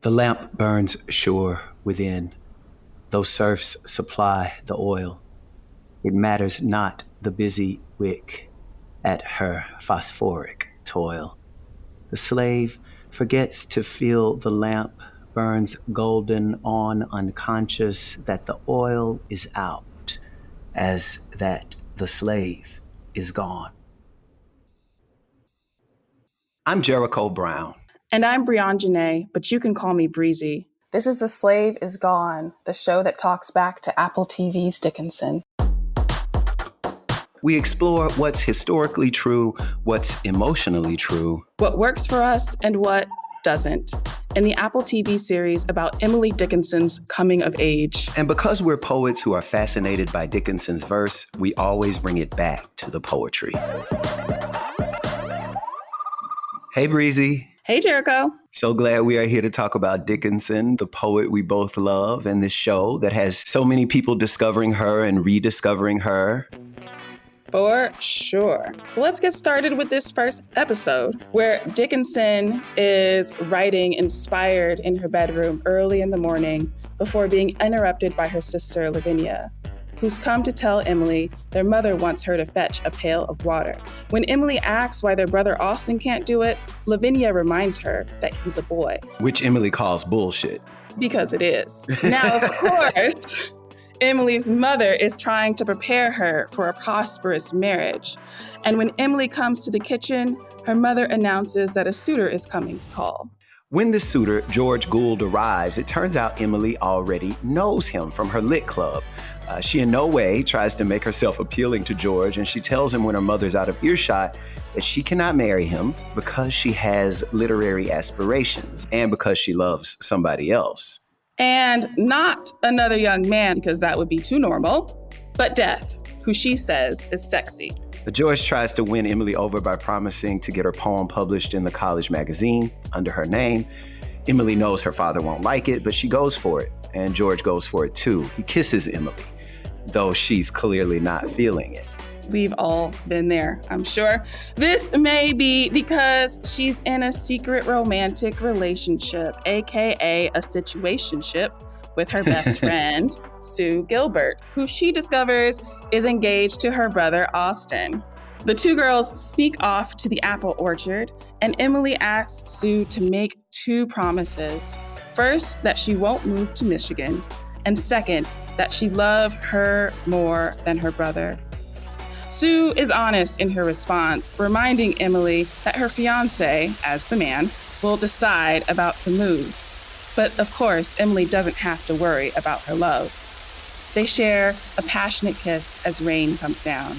The lamp burns sure within, though serfs supply the oil. It matters not the busy wick at her phosphoric toil. The slave forgets to feel the lamp burns golden on, unconscious that the oil is out, as that the slave is gone. I'm Jericho Brown. And I'm Brionne Janae, but you can call me Breezy. This is The Slave is Gone, the show that talks back to Apple TV's Dickinson. We explore what's historically true, what's emotionally true, what works for us and what doesn't, in the Apple TV series about Emily Dickinson's coming of age. And because we're poets who are fascinated by Dickinson's verse, we always bring it back to the poetry. Hey, Breezy. Hey, Jericho. So glad we are here to talk about Dickinson, the poet we both love, and this show that has so many people discovering her and rediscovering her. For sure. So let's get started with this first episode, where Dickinson is writing inspired in her bedroom early in the morning before being interrupted by her sister, Lavinia, who's come to tell Emily their mother wants her to fetch a pail of water. When Emily asks why their brother Austin can't do it, Lavinia reminds her that he's a boy. Which Emily calls bullshit. Because it is. Now, of course, Emily's mother is trying to prepare her for a prosperous marriage. And when Emily comes to the kitchen, her mother announces that a suitor is coming to call. When the suitor, George Gould, arrives, it turns out Emily already knows him from her lit club. She in no way tries to make herself appealing to George, and she tells him when her mother's out of earshot that she cannot marry him because she has literary aspirations and because she loves somebody else. And not another young man, because that would be too normal, but Death, who she says is sexy. George tries to win Emily over by promising to get her poem published in the college magazine under her name. Emily knows her father won't like it, but she goes for it, and George goes for it too. He kisses Emily, though she's clearly not feeling it. We've all been there, I'm sure. This may be because she's in a secret romantic relationship, aka a situationship, with her best friend, Sue Gilbert, who she discovers is engaged to her brother, Austin. The two girls sneak off to the apple orchard, and Emily asks Sue to make two promises. First, that she won't move to Michigan, and second, that she loves her more than her brother. Sue is honest in her response, reminding Emily that her fiancé, as the man, will decide about the move. But of course, Emily doesn't have to worry about her love. They share a passionate kiss as rain comes down.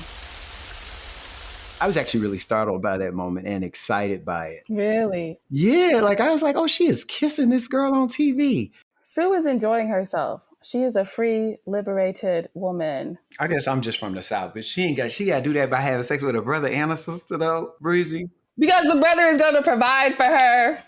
I was actually really startled by that moment and excited by it. Really? Yeah, I was like, oh, she is kissing this girl on TV. Sue is enjoying herself. She is a free, liberated woman. I guess I'm just from the South, but she got to do that by having sex with her brother and a sister, though, Breezy. Because the brother is going to provide for her,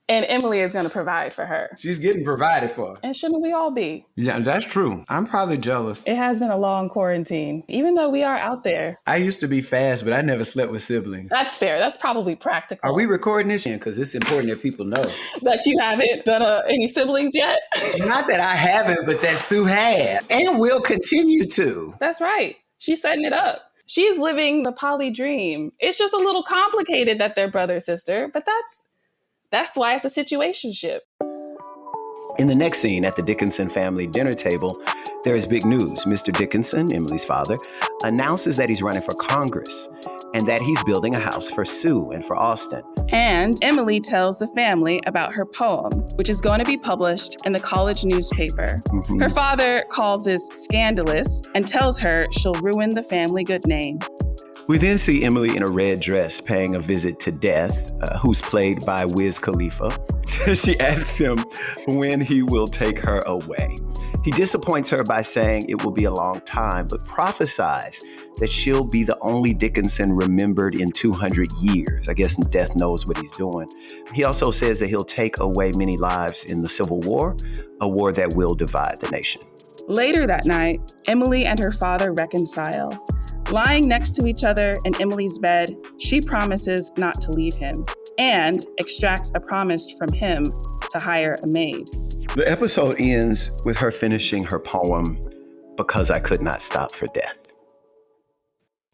and Emily is going to provide for her. She's getting provided for. And shouldn't we all be? Yeah, that's true. I'm probably jealous. It has been a long quarantine, even though we are out there. I used to be fast, but I never slept with siblings. That's fair. That's probably practical. Are we recording this? Because it's important that people know. That you haven't done any siblings yet? Not that I haven't, but that Sue has. And will continue to. That's right. She's setting it up. She's living the poly dream. It's just a little complicated that they're brother sister, but that's why it's a situationship. In the next scene at the Dickinson family dinner table, there is big news. Mr. Dickinson, Emily's father, announces that he's running for Congress and that he's building a house for Sue and for Austin. And Emily tells the family about her poem, which is going to be published in the college newspaper. Mm-hmm. Her father calls this scandalous and tells her she'll ruin the family good name. We then see Emily in a red dress paying a visit to Death, who's played by Wiz Khalifa. She asks him when he will take her away. He disappoints her by saying it will be a long time, but prophesies that she'll be the only Dickinson remembered in 200 years. I guess Death knows what he's doing. He also says that he'll take away many lives in the Civil War, a war that will divide the nation. Later that night, Emily and her father reconcile. Lying next to each other in Emily's bed, she promises not to leave him and extracts a promise from him to hire a maid. The episode ends with her finishing her poem, Because I Could Not Stop for Death.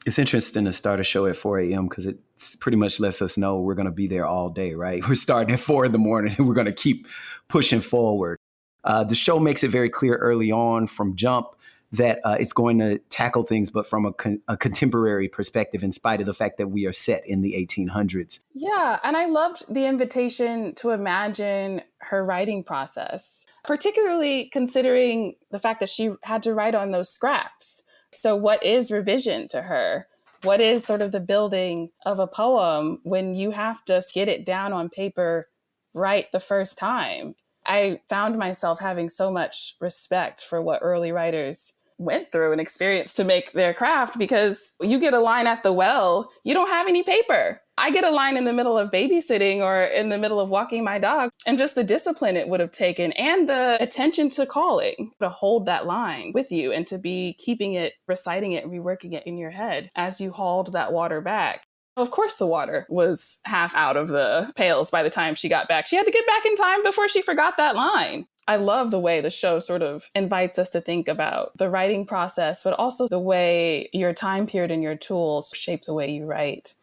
It's interesting to start a show at 4 a.m. because it pretty much lets us know we're going to be there all day, right? We're starting at 4 in the morning and we're going to keep pushing forward. The show makes it very clear early on from jump that it's going to tackle things, but from a contemporary perspective, in spite of the fact that we are set in the 1800s. Yeah, and I loved the invitation to imagine her writing process, particularly considering the fact that she had to write on those scraps. So what is revision to her? What is sort of the building of a poem when you have to get it down on paper right the first time? I found myself having so much respect for what early writers went through and experienced to make their craft, because you get a line at the well, you don't have any paper. I get a line in the middle of babysitting or in the middle of walking my dog, and just the discipline it would have taken and the attention to calling to hold that line with you and to be keeping it, reciting it, and reworking it in your head as you hauled that water back. Of course, the water was half out of the pails by the time she got back. She had to get back in time before she forgot that line. I love the way the show sort of invites us to think about the writing process, but also the way your time period and your tools shape the way you write.